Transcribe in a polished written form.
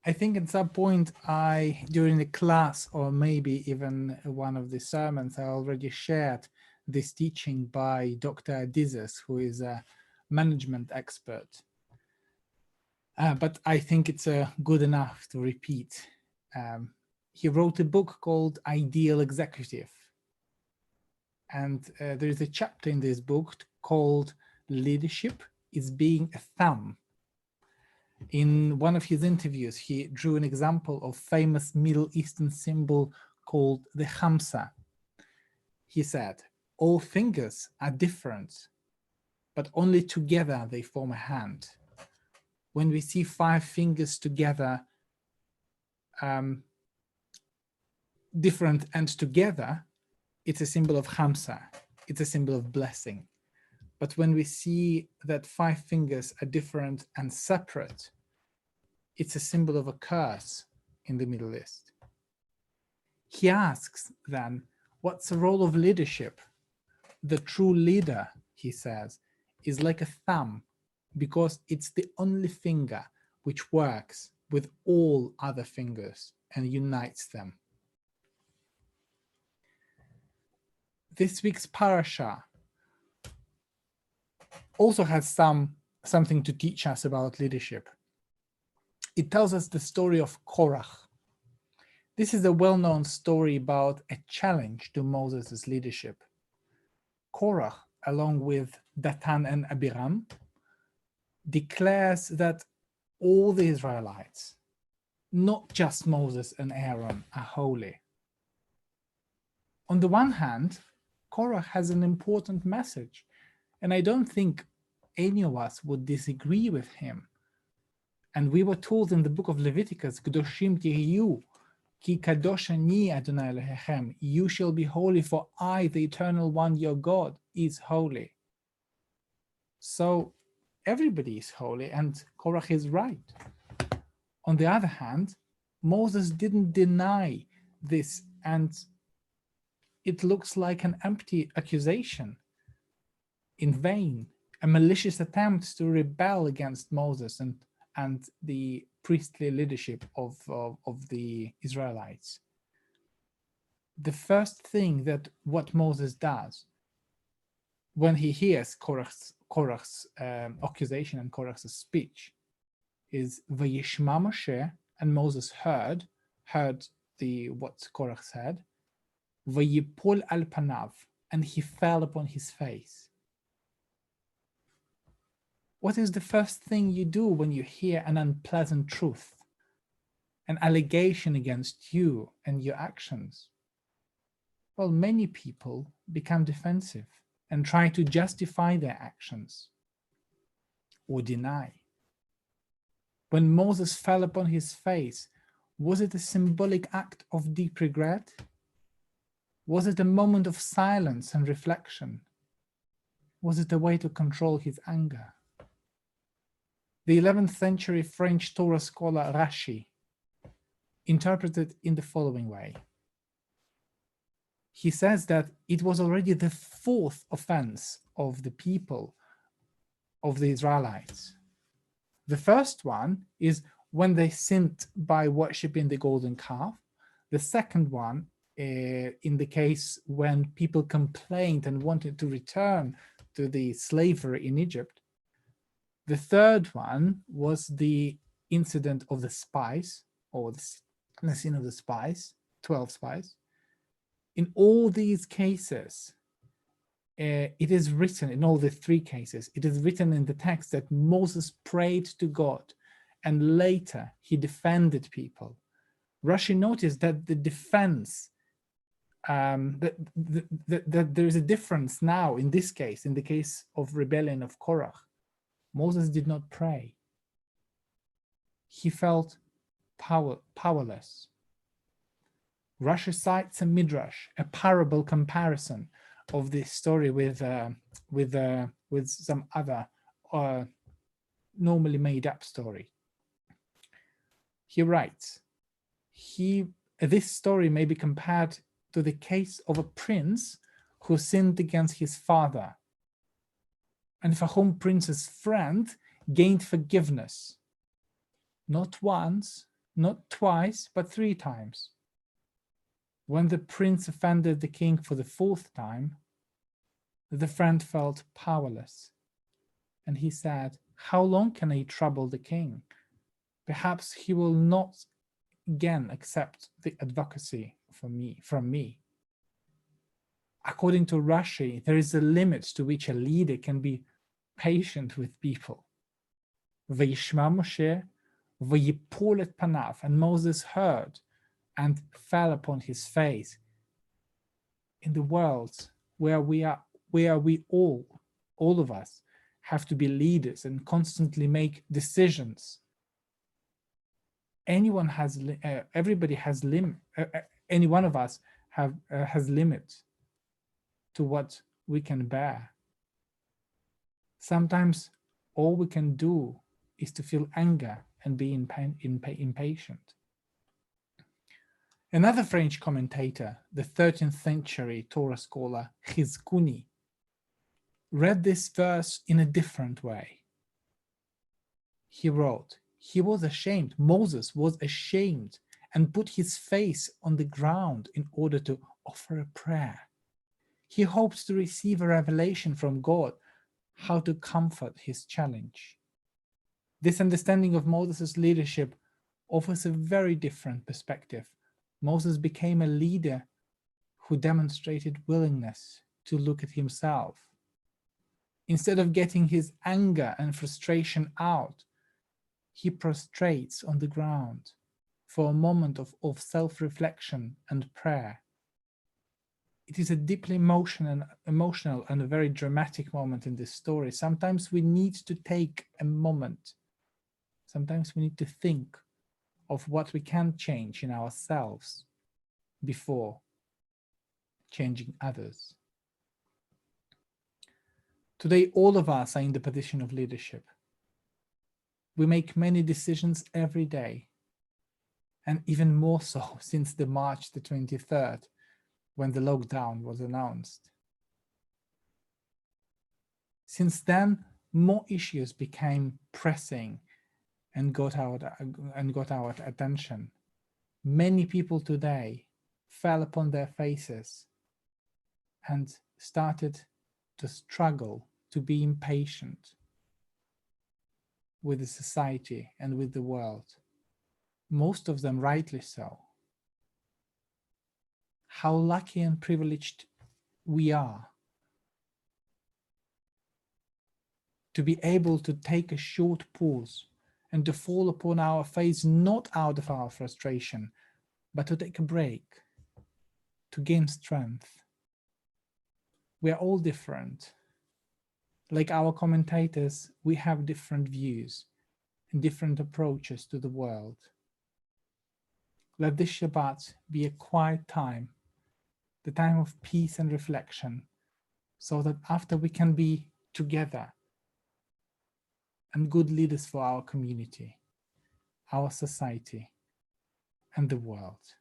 I think at some point during the class, or maybe even one of the sermons, I already shared this teaching by Dr. Dizes, who is a management expert. But I think it's good enough to repeat. He wrote a book called Ideal Executive. And there is a chapter in this book called Leadership is Being a Thumb. In one of his interviews, he drew an example of famous Middle Eastern symbol called the Khamsa. He said, all fingers are different, but only together they form a hand. When we see 5 fingers together, different and together, it's a symbol of Khamsa. It's a symbol of blessing. But when we see that 5 fingers are different and separate, it's a symbol of a curse in the Middle East. He asks then, what's the role of leadership? The true leader, he says, is like a thumb because it's the only finger which works with all other fingers and unites them. This week's Parashat also has something to teach us about leadership. It tells us the story of Korach. This is a well-known story about a challenge to Moses' leadership. Korach, along with Datan and Abiram, declares that all the Israelites, not just Moses and Aaron, are holy. On the one hand, Korach has an important message, and I don't think any of us would disagree with him. And we were told in the book of Leviticus, Kedoshim tihiyu, ki kadosh ani Adonai Elohechem, you shall be holy, for I, the Eternal One, your God, is holy. So everybody is holy, and Korach is right. On the other hand, Moses didn't deny this, and it looks like an empty accusation, in vain, a malicious attempt to rebel against Moses and the priestly leadership of the Israelites. The first thing that what Moses does when he hears Korach's accusation and Korach's speech is Vayishma Moshe, and Moses heard what Korach said, Vayipol al panav, and he fell upon his face. What is the first thing you do when you hear an unpleasant truth, an allegation against you and your actions? Well, many people become defensive and try to justify their actions or deny. When Moses fell upon his face, was it a symbolic act of deep regret? Was it a moment of silence and reflection? Was it a way to control his anger? The 11th century French Torah scholar Rashi interpreted in the following way. He says that it was already the 4th offense of the people, of the Israelites. The first one is when they sinned by worshipping the golden calf. The second one, in the case when people complained and wanted to return to the slavery in Egypt. The third one was the incident of the spies, or the sin of the spies, 12 spies. In all these cases, it is written, in all the 3 cases, it is written in the text that Moses prayed to God and later he defended people. Rashi noticed that the defense, that there is a difference now in this case, in the case of rebellion of Korach. Moses did not pray. He felt powerless. Rashi cites a midrash, a parable comparison of this story with some other normally made up story. He writes, this story may be compared to the case of a prince who sinned against his father, and for whom prince's friend gained forgiveness, not once, not twice, but 3 times. When the prince offended the king for the 4th time, the friend felt powerless, and he said, "How long can I trouble the king? Perhaps he will not again accept the advocacy from me." According to Rashi, there is a limit to which a leader can be patient with people. Vayishma Moshe, vayipol et panav, and Moses heard and fell upon his face. In the world where we all of us have to be leaders and constantly make decisions, any one of us has limit to what we can bear. Sometimes all we can do is to feel anger and be impatient. Another French commentator, the 13th century Torah scholar Chizkuni, read this verse in a different way. He wrote, "He was ashamed, Moses was ashamed, and put his face on the ground in order to offer a prayer. He hopes to receive a revelation from God how to comfort his challenge." This understanding of Moses' leadership offers a very different perspective. Moses became a leader who demonstrated willingness to look at himself. Instead of getting his anger and frustration out, he prostrates on the ground for a moment of self-reflection and prayer. It is a deeply emotional and a very dramatic moment in this story. Sometimes we need to take a moment. Sometimes we need to think of what we can change in ourselves before changing others. Today, all of us are in the position of leadership. We make many decisions every day, and even more so since the March the 23rd, when the lockdown was announced. Since then, more issues became pressing and got our attention. Many people today fell upon their faces and started to struggle, to be impatient with the society and with the world. Most of them rightly so. How lucky and privileged we are to be able to take a short pause and to fall upon our face, not out of our frustration, but to take a break, to gain strength. We are all different. Like our commentators, we have different views and different approaches to the world. Let this Shabbat be a quiet time, the time of peace and reflection, so that after we can be together and good leaders for our community, our society, and the world.